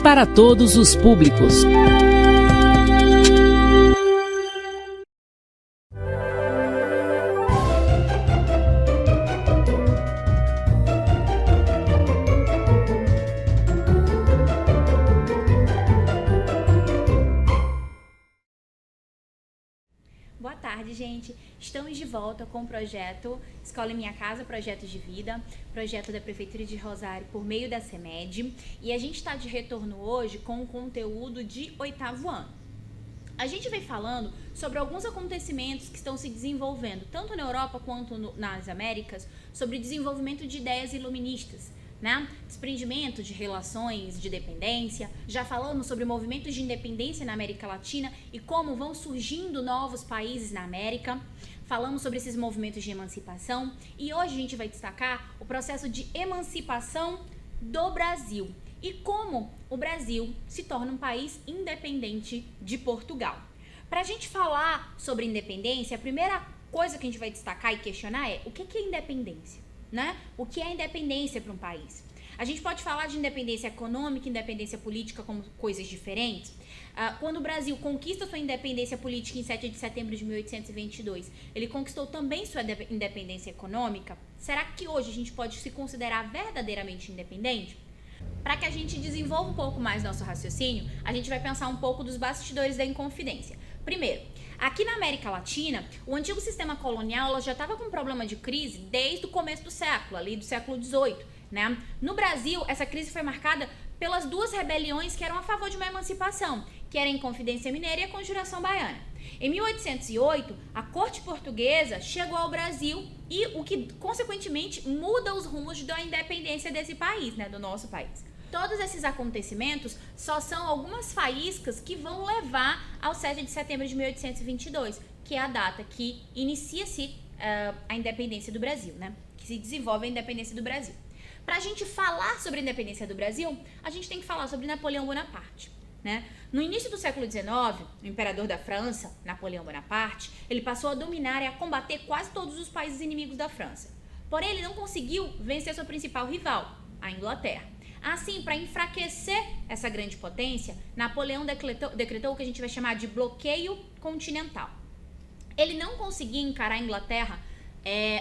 para todos os públicos. Boa tarde, gente. Estamos de volta com o projeto Escola em Minha Casa, Projetos de Vida, projeto da Prefeitura de Rosário por meio da CEMED. E a gente está de retorno hoje com o conteúdo de 8º ano. A gente vem falando sobre alguns acontecimentos que estão se desenvolvendo, tanto na Europa quanto nas Américas, sobre o desenvolvimento de ideias iluministas, né? Desprendimento de relações de dependência. Já falamos sobre movimentos de independência na América Latina e como vão surgindo novos países na América. Falamos sobre esses movimentos de emancipação e hoje a gente vai destacar o processo de emancipação do Brasil e como o Brasil se torna um país independente de Portugal. Para a gente falar sobre independência, a primeira coisa que a gente vai destacar e questionar é o que é independência? Né? O que é independência para um país? A gente pode falar de independência econômica, independência política como coisas diferentes. Quando o Brasil conquista sua independência política em 7 de setembro de 1822, ele conquistou também sua independência econômica? Será que hoje a gente pode se considerar verdadeiramente independente? Para que a gente desenvolva um pouco mais nosso raciocínio, a gente vai pensar um pouco dos bastidores da Inconfidência. Primeiro, aqui na América Latina, o antigo sistema colonial já estava com um problema de crise desde o começo do século, ali do século XVIII, né? No Brasil, essa crise foi marcada pelas duas rebeliões que eram a favor de uma emancipação, que era a Inconfidência Mineira e a Conjuração Baiana. Em 1808, a corte portuguesa chegou ao Brasil e o que, consequentemente, muda os rumos da independência desse país, né, do nosso país. Todos esses acontecimentos só são algumas faíscas que vão levar ao 7 de setembro de 1822, que é a data que inicia-se a independência do Brasil, né? Que se desenvolve a independência do Brasil. Para a gente falar sobre a independência do Brasil, a gente tem que falar sobre Napoleão Bonaparte, né? No início do século XIX, o imperador da França, Napoleão Bonaparte, ele passou a dominar e a combater quase todos os países inimigos da França. Porém, ele não conseguiu vencer sua principal rival, a Inglaterra. Assim, para enfraquecer essa grande potência, Napoleão decretou o que a gente vai chamar de bloqueio continental. Ele não conseguia encarar a Inglaterra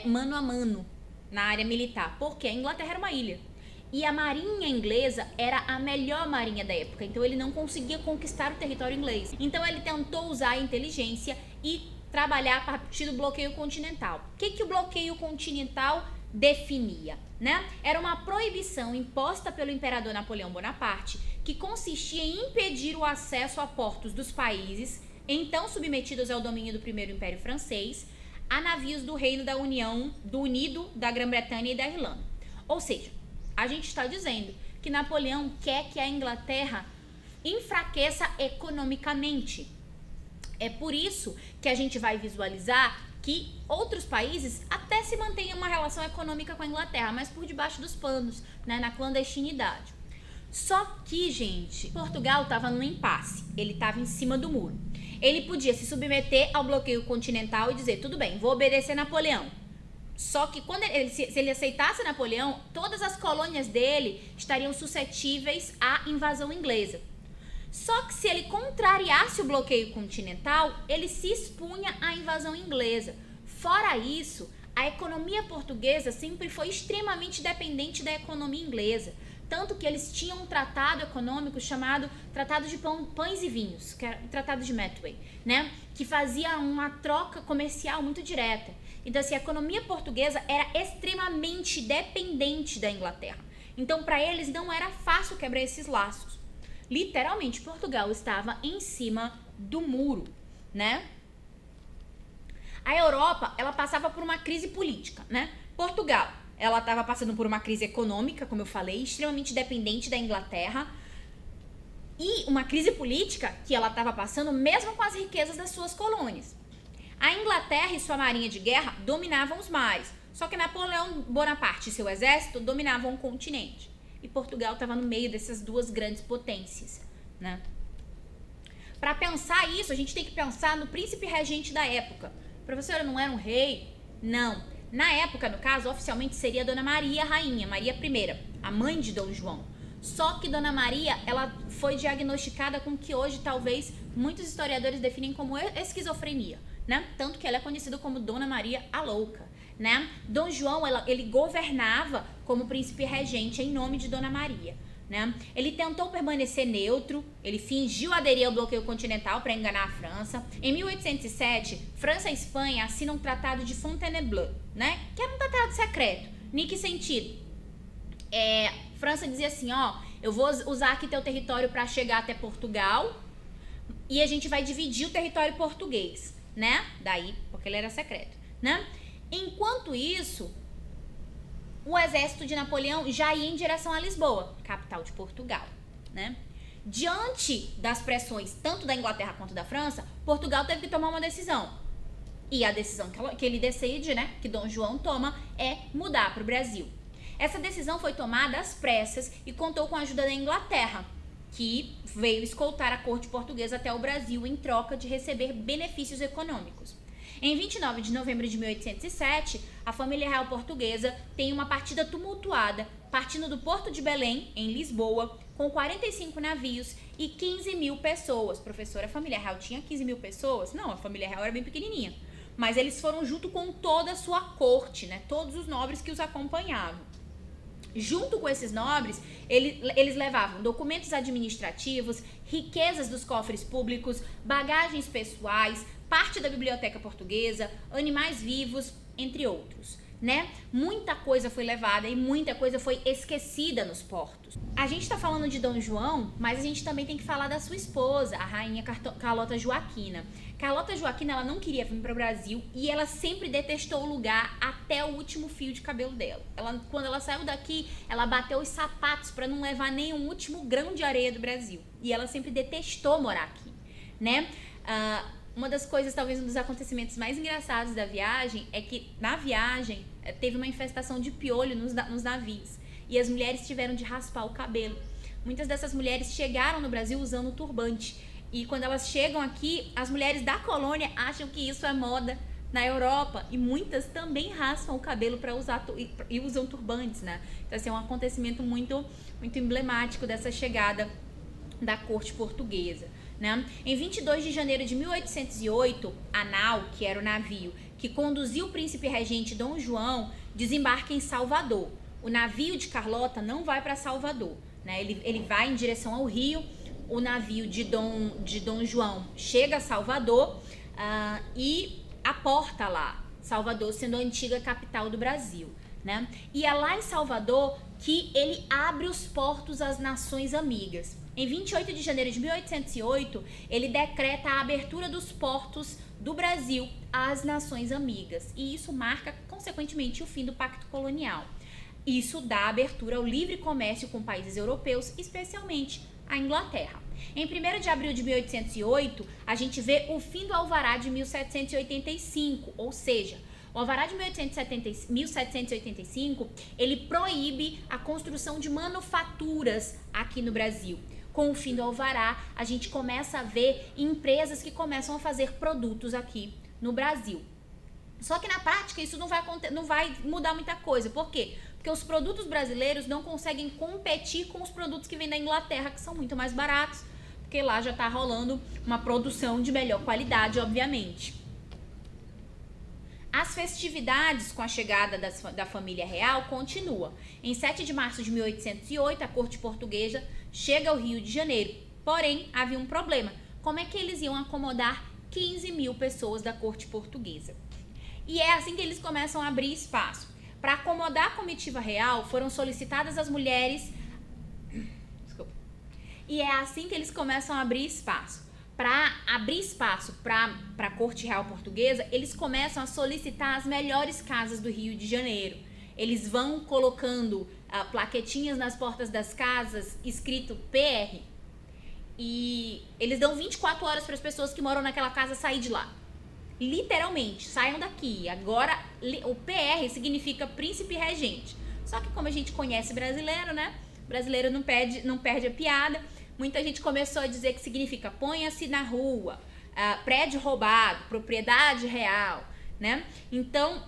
mano a mano na área militar, porque a Inglaterra era uma ilha. E a marinha inglesa era a melhor marinha da época, então ele não conseguia conquistar o território inglês. Então ele tentou usar a inteligência e trabalhar a partir do bloqueio continental. O que o bloqueio continental definia, né? Era uma proibição imposta pelo imperador Napoleão Bonaparte que consistia em impedir o acesso a portos dos países então submetidos ao domínio do Primeiro Império Francês a navios do Reino da União, do Unido, da Grã-Bretanha e da Irlanda. Ou seja, a gente está dizendo que Napoleão quer que a Inglaterra enfraqueça economicamente. É por isso que a gente vai visualizar que outros países até se mantêm uma relação econômica com a Inglaterra, mas por debaixo dos panos, né, na clandestinidade. Só que, gente, Portugal estava num impasse, ele estava em cima do muro. Ele podia se submeter ao bloqueio continental e dizer, tudo bem, vou obedecer Napoleão. Só que se ele aceitasse Napoleão, todas as colônias dele estariam suscetíveis à invasão inglesa. Só que se ele contrariasse o bloqueio continental, ele se expunha à invasão inglesa. Fora isso, a economia portuguesa sempre foi extremamente dependente da economia inglesa. Tanto que eles tinham um tratado econômico chamado Tratado de Pães e Vinhos, que era o Tratado de Medway, né? Que fazia uma troca comercial muito direta. Então, assim, a economia portuguesa era extremamente dependente da Inglaterra. Então, para eles não era fácil quebrar esses laços. Literalmente, Portugal estava em cima do muro, né? A Europa, ela passava por uma crise política, né? Portugal, ela estava passando por uma crise econômica, como eu falei, extremamente dependente da Inglaterra. E uma crise política que ela estava passando mesmo com as riquezas das suas colônias. A Inglaterra e sua marinha de guerra dominavam os mares, só que Napoleão Bonaparte e seu exército dominavam o continente. E Portugal estava no meio dessas duas grandes potências, né? Para pensar isso, a gente tem que pensar no príncipe regente da época. Professora, não era um rei? Não. Na época, no caso, oficialmente seria Dona Maria Rainha, Maria I, a mãe de Dom João. Só que Dona Maria, ela foi diagnosticada com o que hoje talvez muitos historiadores definem como esquizofrenia, né? Tanto que ela é conhecida como Dona Maria a Louca, né? Dom João, ele governava como príncipe regente em nome de Dona Maria, né? Ele tentou permanecer neutro, ele fingiu aderir ao bloqueio continental para enganar a França. Em 1807, França e Espanha assinam um tratado de Fontainebleau, né? Que era um tratado secreto. Em que sentido? França dizia assim, ó, eu vou usar aqui teu território para chegar até Portugal e a gente vai dividir o território português, né? Daí, porque ele era secreto, né? Enquanto isso, o exército de Napoleão já ia em direção a Lisboa, capital de Portugal, né? Diante das pressões tanto da Inglaterra quanto da França, Portugal teve que tomar uma decisão. E a decisão que ele decide, né, que Dom João toma, é mudar para o Brasil. Essa decisão foi tomada às pressas e contou com a ajuda da Inglaterra, que veio escoltar a corte portuguesa até o Brasil em troca de receber benefícios econômicos. Em 29 de novembro de 1807, a família real portuguesa tem uma partida tumultuada, partindo do Porto de Belém, em Lisboa, com 45 navios e 15 mil pessoas. Professora, a família real tinha 15 mil pessoas? Não, a família real era bem pequenininha. Mas eles foram junto com toda a sua corte, né? Todos os nobres que os acompanhavam. Junto com esses nobres, eles levavam documentos administrativos, riquezas dos cofres públicos, bagagens pessoais, parte da biblioteca portuguesa, animais vivos, entre outros, né? Muita coisa foi levada e muita coisa foi esquecida nos portos. A gente tá falando de Dom João, mas a gente também tem que falar da sua esposa, a rainha Carlota Joaquina. Carlota Joaquina, ela não queria vir para o Brasil e ela sempre detestou o lugar até o último fio de cabelo dela. Quando ela saiu daqui, ela bateu os sapatos para não levar nenhum último grão de areia do Brasil. E ela sempre detestou morar aqui, né? Uma das coisas, talvez um dos acontecimentos mais engraçados da viagem é que na viagem teve uma infestação de piolho nos navios e as mulheres tiveram de raspar o cabelo. Muitas dessas mulheres chegaram no Brasil usando turbante e quando elas chegam aqui, as mulheres da colônia acham que isso é moda na Europa e muitas também raspam o cabelo para usar e usam turbantes, né? Então, assim, é um acontecimento muito, muito emblemático dessa chegada da corte portuguesa, né? Em 22 de janeiro de 1808, a nau, que era o navio que conduziu o príncipe regente Dom João, desembarca em Salvador. O navio de Carlota não vai para Salvador, né? Ele vai em direção ao Rio. O navio de Dom João chega a Salvador e aporta lá, Salvador sendo a antiga capital do Brasil, né? E é lá em Salvador que ele abre os portos às nações amigas. Em 28 de janeiro de 1808, ele decreta a abertura dos portos do Brasil às nações amigas. E isso marca, consequentemente, o fim do Pacto Colonial. Isso dá abertura ao livre comércio com países europeus, especialmente a Inglaterra. Em 1º de abril de 1808, a gente vê o fim do Alvará de 1785, ou seja, o Alvará de 1785, ele proíbe a construção de manufaturas aqui no Brasil. Com o fim do Alvará, a gente começa a ver empresas que começam a fazer produtos aqui no Brasil. Só que na prática isso não vai mudar muita coisa. Por quê? Porque os produtos brasileiros não conseguem competir com os produtos que vêm da Inglaterra, que são muito mais baratos, porque lá já está rolando uma produção de melhor qualidade, obviamente. As festividades com a chegada da família real continuam. Em 7 de março de 1808, a corte portuguesa chega ao Rio de Janeiro. Porém, havia um problema. Como é que eles iam acomodar 15 mil pessoas da corte portuguesa? E é assim que eles começam a abrir espaço. Para acomodar a comitiva real, foram solicitadas as mulheres... E é assim que eles começam a abrir espaço. Para abrir espaço para a corte real portuguesa, eles começam a solicitar as melhores casas do Rio de Janeiro. Eles vão colocando plaquetinhas nas portas das casas, escrito PR. E eles dão 24 horas para as pessoas que moram naquela casa sair de lá. Literalmente, saiam daqui. Agora, o PR significa príncipe regente. Só que como a gente conhece brasileiro, né? Brasileiro não perde a piada. Muita gente começou a dizer que significa ponha-se na rua, prédio roubado, propriedade real, né? Então,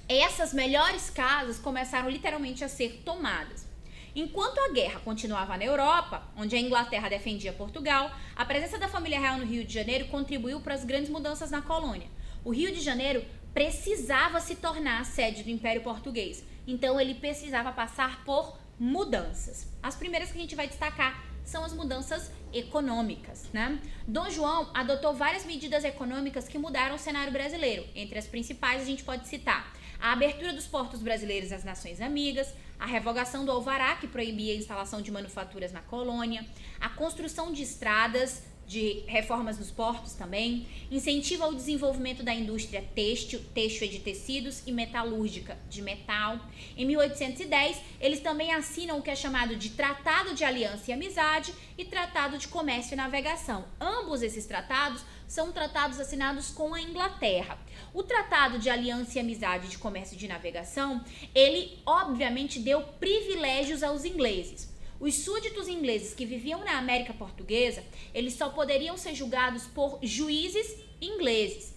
essas melhores casas começaram literalmente a ser tomadas. Enquanto a guerra continuava na Europa, onde a Inglaterra defendia Portugal, a presença da família real no Rio de Janeiro contribuiu para as grandes mudanças na colônia. O Rio de Janeiro precisava se tornar a sede do Império Português, então ele precisava passar por mudanças. As primeiras que a gente vai destacar são as mudanças econômicas, né? Dom João adotou várias medidas econômicas que mudaram o cenário brasileiro. Entre as principais a gente pode citar a abertura dos portos brasileiros às nações amigas, a revogação do alvará, que proibia a instalação de manufaturas na colônia, a construção de estradas, de reformas nos portos também, incentiva o desenvolvimento da indústria têxtil de tecidos e metalúrgica de metal. Em 1810, eles também assinam o que é chamado de Tratado de Aliança e Amizade e Tratado de Comércio e Navegação. Ambos esses tratados são tratados assinados com a Inglaterra. O Tratado de Aliança e Amizade de Comércio e de Navegação, ele obviamente deu privilégios aos ingleses. Os súditos ingleses que viviam na América Portuguesa, eles só poderiam ser julgados por juízes ingleses.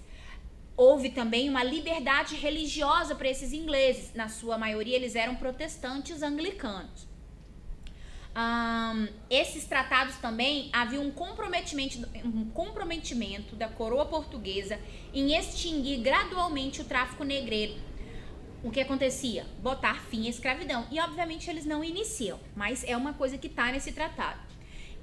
Houve também uma liberdade religiosa para esses ingleses. Na sua maioria, eles eram protestantes anglicanos. Esses tratados também havia um comprometimento da coroa portuguesa em extinguir gradualmente o tráfico negreiro. O que acontecia? Botar fim à escravidão. E, obviamente, eles não iniciam, mas é uma coisa que está nesse tratado.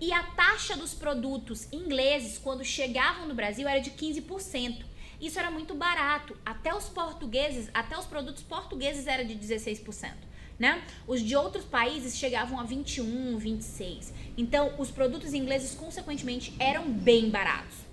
E a taxa dos produtos ingleses, quando chegavam no Brasil, era de 15%. Isso era muito barato. Até os produtos portugueses era de 16%. Né? Os de outros países chegavam a 21%, 26%. Então, os produtos ingleses, consequentemente, eram bem baratos.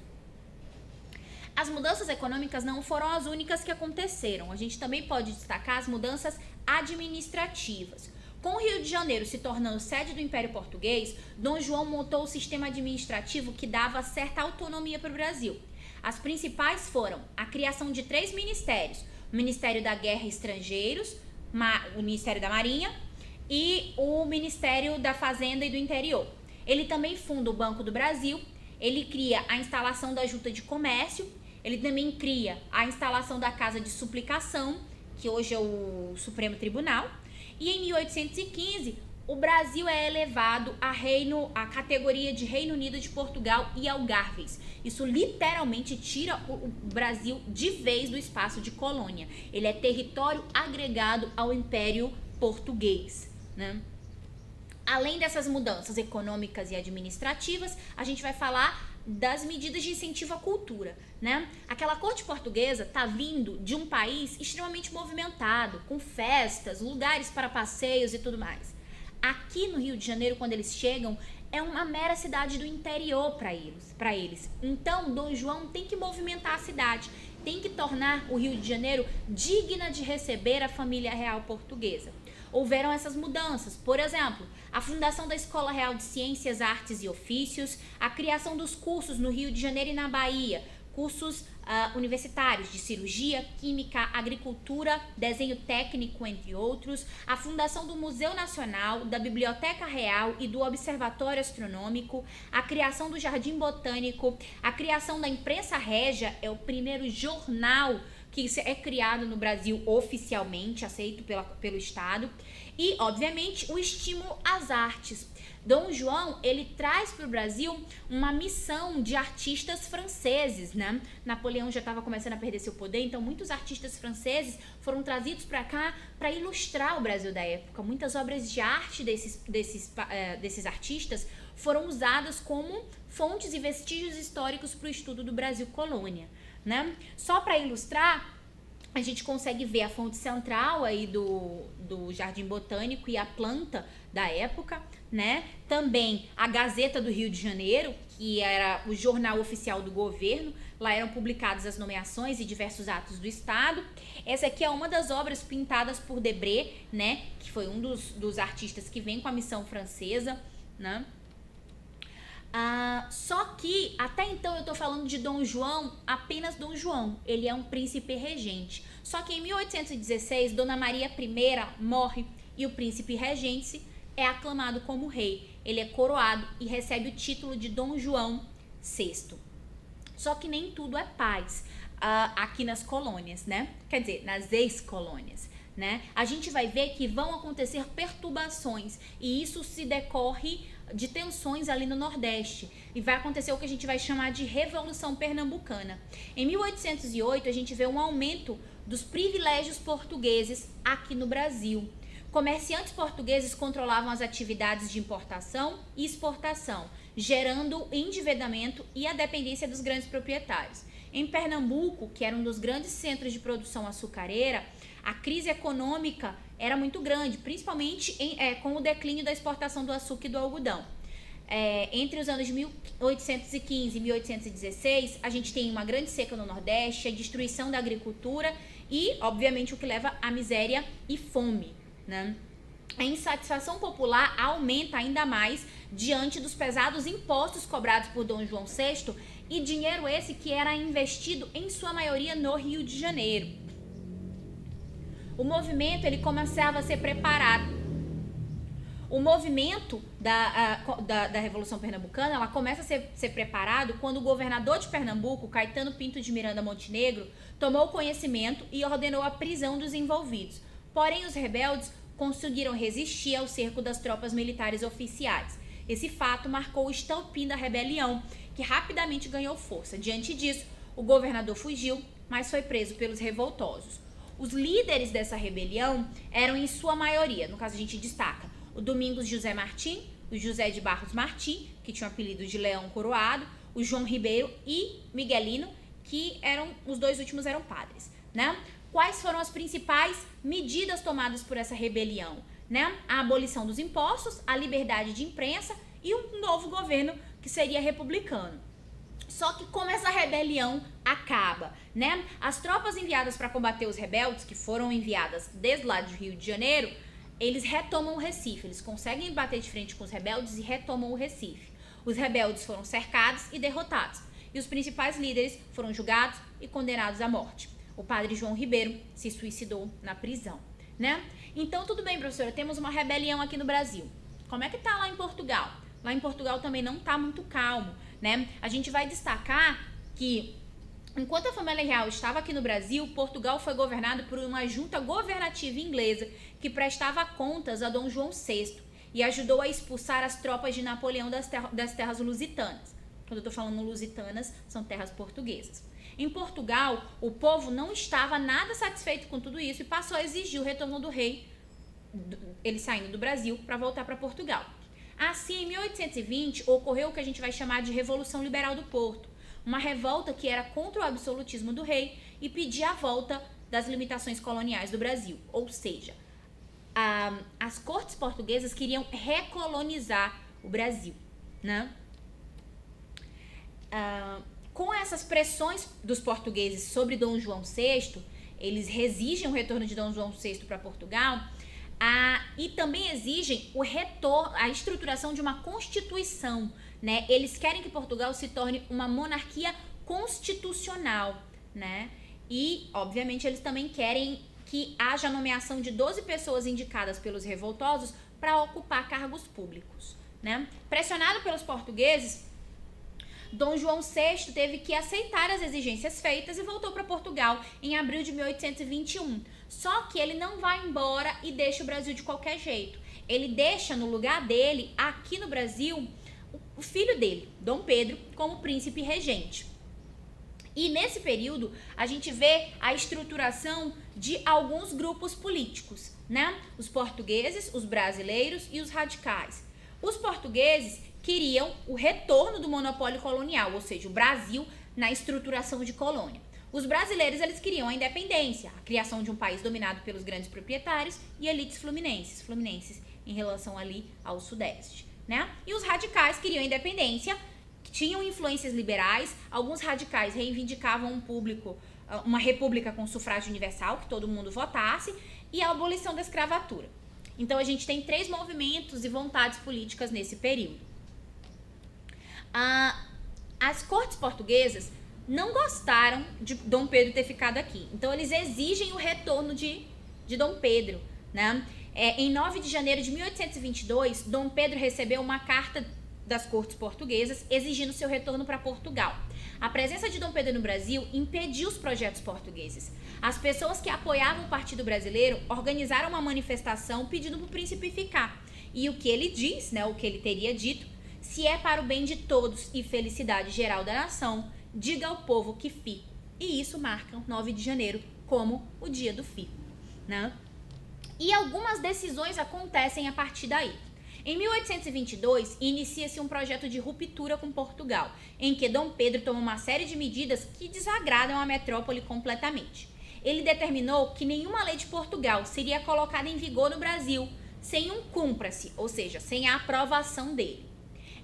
As mudanças econômicas não foram as únicas que aconteceram. A gente também pode destacar as mudanças administrativas. Com o Rio de Janeiro se tornando sede do Império Português, Dom João montou o sistema administrativo que dava certa autonomia para o Brasil. As principais foram a criação de 3 ministérios: o Ministério da Guerra e Estrangeiros, o Ministério da Marinha e o Ministério da Fazenda e do Interior. Ele também funda o Banco do Brasil, ele cria a instalação da Junta de Comércio, ele também cria a instalação da Casa de Suplicação, que hoje é o Supremo Tribunal, e em 1815 o Brasil é elevado à categoria de Reino Unido de Portugal e Algarves. Isso literalmente tira o Brasil de vez do espaço de colônia. Ele é território agregado ao Império Português, né? Além dessas mudanças econômicas e administrativas, a gente vai falar das medidas de incentivo à cultura, né? Aquela corte portuguesa tá vindo de um país extremamente movimentado, com festas, lugares para passeios e tudo mais. Aqui no Rio de Janeiro, quando eles chegam, é uma mera cidade do interior para eles. Então, Dom João tem que movimentar a cidade, tem que tornar o Rio de Janeiro digna de receber a família real portuguesa. Houveram essas mudanças, por exemplo, a fundação da Escola Real de Ciências, Artes e Ofícios, a criação dos cursos no Rio de Janeiro e na Bahia, cursos universitários de cirurgia, química, agricultura, desenho técnico, entre outros, a fundação do Museu Nacional, da Biblioteca Real e do Observatório Astronômico, a criação do Jardim Botânico, a criação da Imprensa Régia, é o primeiro jornal que é criado no Brasil oficialmente, aceito pelo Estado, e, obviamente, o estímulo às artes. Dom João, ele traz para o Brasil uma missão de artistas franceses, né? Napoleão já estava começando a perder seu poder, então muitos artistas franceses foram trazidos para cá para ilustrar o Brasil da época. Muitas obras de arte desses artistas foram usadas como fontes e vestígios históricos para o estudo do Brasil colônia, né? Só para ilustrar, a gente consegue ver a fonte central aí do Jardim Botânico e a planta da época, né? Também a Gazeta do Rio de Janeiro, que era o jornal oficial do governo. Lá eram publicadas as nomeações e diversos atos do Estado. Essa aqui é uma das obras pintadas por Debré, né? Que foi um dos artistas que vem com a missão francesa, né? Só que até então eu tô falando de Dom João, apenas Dom João, ele é um príncipe regente. Só que em 1816, Dona Maria I morre e o príncipe regente é aclamado como rei. Ele é coroado e recebe o título de Dom João VI. Só que nem tudo é paz aqui nas colônias, né? Quer dizer, nas ex-colônias. né? A gente vai ver que vão acontecer perturbações e isso se decorre de tensões ali no Nordeste e vai acontecer o que a gente vai chamar de Revolução Pernambucana. Em 1808 a gente vê um aumento dos privilégios portugueses aqui no Brasil. Comerciantes portugueses controlavam as atividades de importação e exportação, gerando endividamento e a dependência dos grandes proprietários. Em Pernambuco, que era um dos grandes centros de produção açucareira, a crise econômica era muito grande, principalmente com o declínio da exportação do açúcar e do algodão. Entre os anos de 1815 e 1816, a gente tem uma grande seca no Nordeste, a destruição da agricultura e, obviamente, o que leva à miséria e fome, né? A insatisfação popular aumenta ainda mais diante dos pesados impostos cobrados por Dom João VI e dinheiro esse que era investido em sua maioria no Rio de Janeiro. O movimento ele começava a ser preparado. O movimento da Revolução Pernambucana ela começa a ser preparado quando o governador de Pernambuco, Caetano Pinto de Miranda Montenegro, tomou conhecimento e ordenou a prisão dos envolvidos. Porém, os rebeldes conseguiram resistir ao cerco das tropas militares oficiais. Esse fato marcou o estopim da rebelião, que rapidamente ganhou força. Diante disso, o governador fugiu, mas foi preso pelos revoltosos. Os líderes dessa rebelião eram, em sua maioria, no caso a gente destaca, o Domingos José Martim, o José de Barros Martim, que tinha o apelido de Leão Coroado, o João Ribeiro e Miguelino, que os dois últimos eram padres, né? Quais foram as principais medidas tomadas por essa rebelião, né? A abolição dos impostos, a liberdade de imprensa e um novo governo que seria republicano. Só que como essa rebelião acaba, né? As tropas enviadas para combater os rebeldes, que foram enviadas desde lá do Rio de Janeiro, eles retomam o Recife, eles conseguem bater de frente com os rebeldes e retomam o Recife. Os rebeldes foram cercados e derrotados, e os principais líderes foram julgados e condenados à morte. O padre João Ribeiro se suicidou na prisão, né? Então, tudo bem, professora, temos uma rebelião aqui no Brasil. Como é que tá lá em Portugal? Lá em Portugal também não tá muito calmo, né? A gente vai destacar que, enquanto a família real estava aqui no Brasil, Portugal foi governado por uma junta governativa inglesa que prestava contas a Dom João VI e ajudou a expulsar as tropas de Napoleão das terras lusitanas. Quando eu tô falando lusitanas, são terras portuguesas. Em Portugal, o povo não estava nada satisfeito com tudo isso e passou a exigir o retorno do rei, ele saindo do Brasil para voltar para Portugal. Assim, em 1820, ocorreu o que a gente vai chamar de Revolução Liberal do Porto, uma revolta que era contra o absolutismo do rei e pedia a volta das limitações coloniais do Brasil. Ou seja, as cortes portuguesas queriam recolonizar o Brasil, né? Com essas pressões dos portugueses sobre Dom João VI, eles exigem o retorno de Dom João VI para Portugal e também exigem a estruturação de uma constituição, né? Eles querem que Portugal se torne uma monarquia constitucional, né? E, obviamente, eles também querem que haja a nomeação de 12 pessoas indicadas pelos revoltosos para ocupar cargos públicos, né? Pressionado pelos portugueses, Dom João VI teve que aceitar as exigências feitas e voltou para Portugal em abril de 1821. Só que ele não vai embora e deixa o Brasil de qualquer jeito. Ele deixa no lugar dele, aqui no Brasil, o filho dele, Dom Pedro, como príncipe regente. E nesse período, a gente vê a estruturação de alguns grupos políticos, né? Os portugueses, os brasileiros e os radicais. Os portugueses queriam o retorno do monopólio colonial, ou seja, o Brasil na estruturação de colônia. Os brasileiros, eles queriam a independência, a criação de um país dominado pelos grandes proprietários e elites fluminenses em relação ali ao sudeste, né? E os radicais queriam a independência, tinham influências liberais, alguns radicais reivindicavam uma república com sufrágio universal, que todo mundo votasse, e a abolição da escravatura. Então, a gente tem 3 movimentos e vontades políticas nesse período. As cortes portuguesas não gostaram de Dom Pedro ter ficado aqui. Então, eles exigem o retorno de Dom Pedro, né? Em 9 de janeiro de 1822, Dom Pedro recebeu uma carta das cortes portuguesas, exigindo seu retorno para Portugal. A presença de Dom Pedro no Brasil impediu os projetos portugueses. As pessoas que apoiavam o Partido Brasileiro organizaram uma manifestação pedindo para o príncipe ficar. E o que ele diz, o que ele teria dito: se é para o bem de todos e felicidade geral da nação, diga ao povo que fique. E isso marca 9 de janeiro como o dia do fico, E algumas decisões acontecem a partir daí. Em 1822, inicia-se um projeto de ruptura com Portugal, em que Dom Pedro toma uma série de medidas que desagradam a metrópole completamente. Ele determinou que nenhuma lei de Portugal seria colocada em vigor no Brasil sem um cúmplice, ou seja, sem a aprovação dele.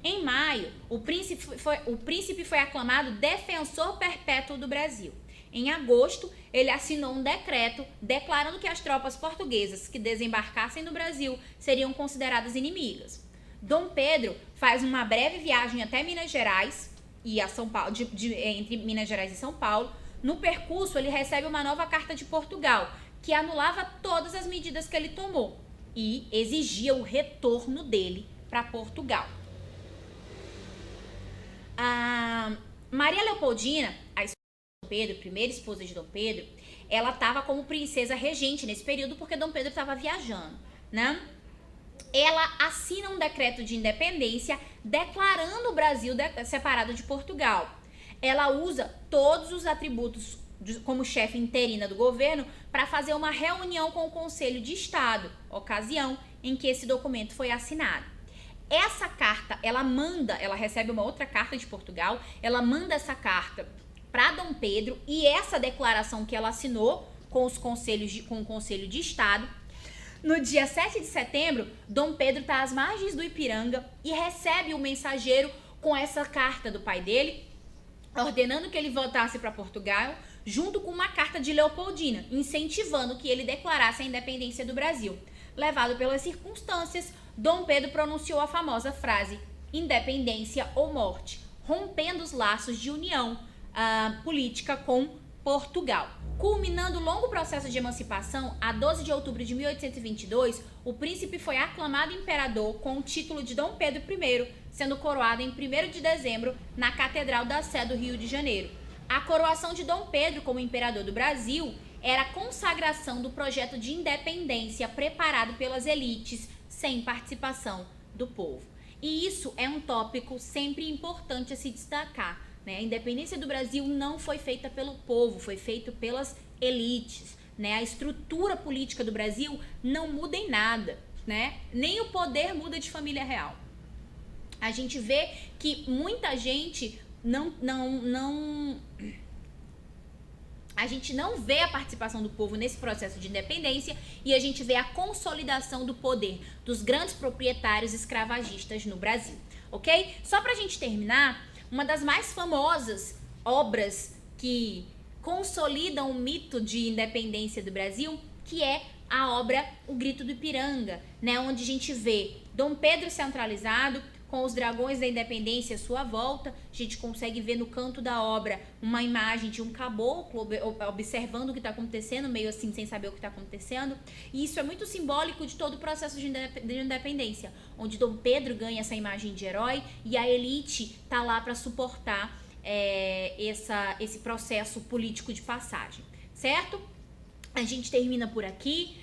Em maio, o príncipe foi aclamado defensor perpétuo do Brasil. Em agosto, ele assinou um decreto declarando que as tropas portuguesas que desembarcassem no Brasil seriam consideradas inimigas. Dom Pedro faz uma breve viagem até Minas Gerais e a São Paulo, entre Minas Gerais e São Paulo. No percurso, ele recebe uma nova carta de Portugal, que anulava todas as medidas que ele tomou e exigia o retorno dele para Portugal. A Maria Leopoldina, a Pedro, primeira esposa de Dom Pedro, ela estava como princesa regente nesse período porque Dom Pedro estava viajando, Ela assina um decreto de independência declarando o Brasil separado de Portugal. Ela usa todos os atributos como chefe interina do governo para fazer uma reunião com o Conselho de Estado, ocasião em que esse documento foi assinado. Essa carta, ela recebe uma outra carta de Portugal, ela manda essa carta para Dom Pedro e essa declaração que ela assinou com o Conselho de Estado. No dia 7 de setembro, Dom Pedro está às margens do Ipiranga e recebe o mensageiro com essa carta do pai dele, ordenando que ele voltasse para Portugal, junto com uma carta de Leopoldina, incentivando que ele declarasse a independência do Brasil. Levado pelas circunstâncias, Dom Pedro pronunciou a famosa frase: independência ou morte, rompendo os laços de união política com Portugal. Culminando o longo processo de emancipação, a 12 de outubro de 1822, o príncipe foi aclamado imperador com o título de Dom Pedro I, sendo coroado em 1º de dezembro na Catedral da Sé do Rio de Janeiro. A coroação de Dom Pedro como imperador do Brasil era a consagração do projeto de independência preparado pelas elites sem participação do povo. E isso é um tópico sempre importante a se destacar. A independência do Brasil não foi feita pelo povo, foi feita pelas elites. A estrutura política do Brasil não muda em nada, nem o poder muda de família real. A gente vê que muita gente a gente não vê a participação do povo nesse processo de independência e a gente vê a consolidação do poder dos grandes proprietários escravagistas no Brasil, ok? Só pra gente terminar, uma das mais famosas obras que consolidam o mito de independência do Brasil, que é a obra O Grito do Ipiranga, onde a gente vê Dom Pedro centralizado, com os dragões da independência à sua volta. A gente consegue ver no canto da obra uma imagem de um caboclo observando o que está acontecendo, meio assim, sem saber o que está acontecendo. E isso é muito simbólico de todo o processo de independência, onde Dom Pedro ganha essa imagem de herói e a elite está lá para suportar esse processo político de passagem, certo? A gente termina por aqui.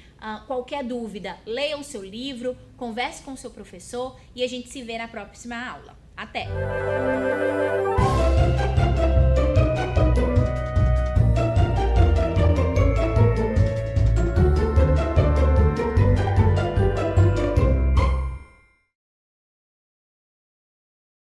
Qualquer dúvida, leia o seu livro, converse com o seu professor e a gente se vê na próxima aula. Até!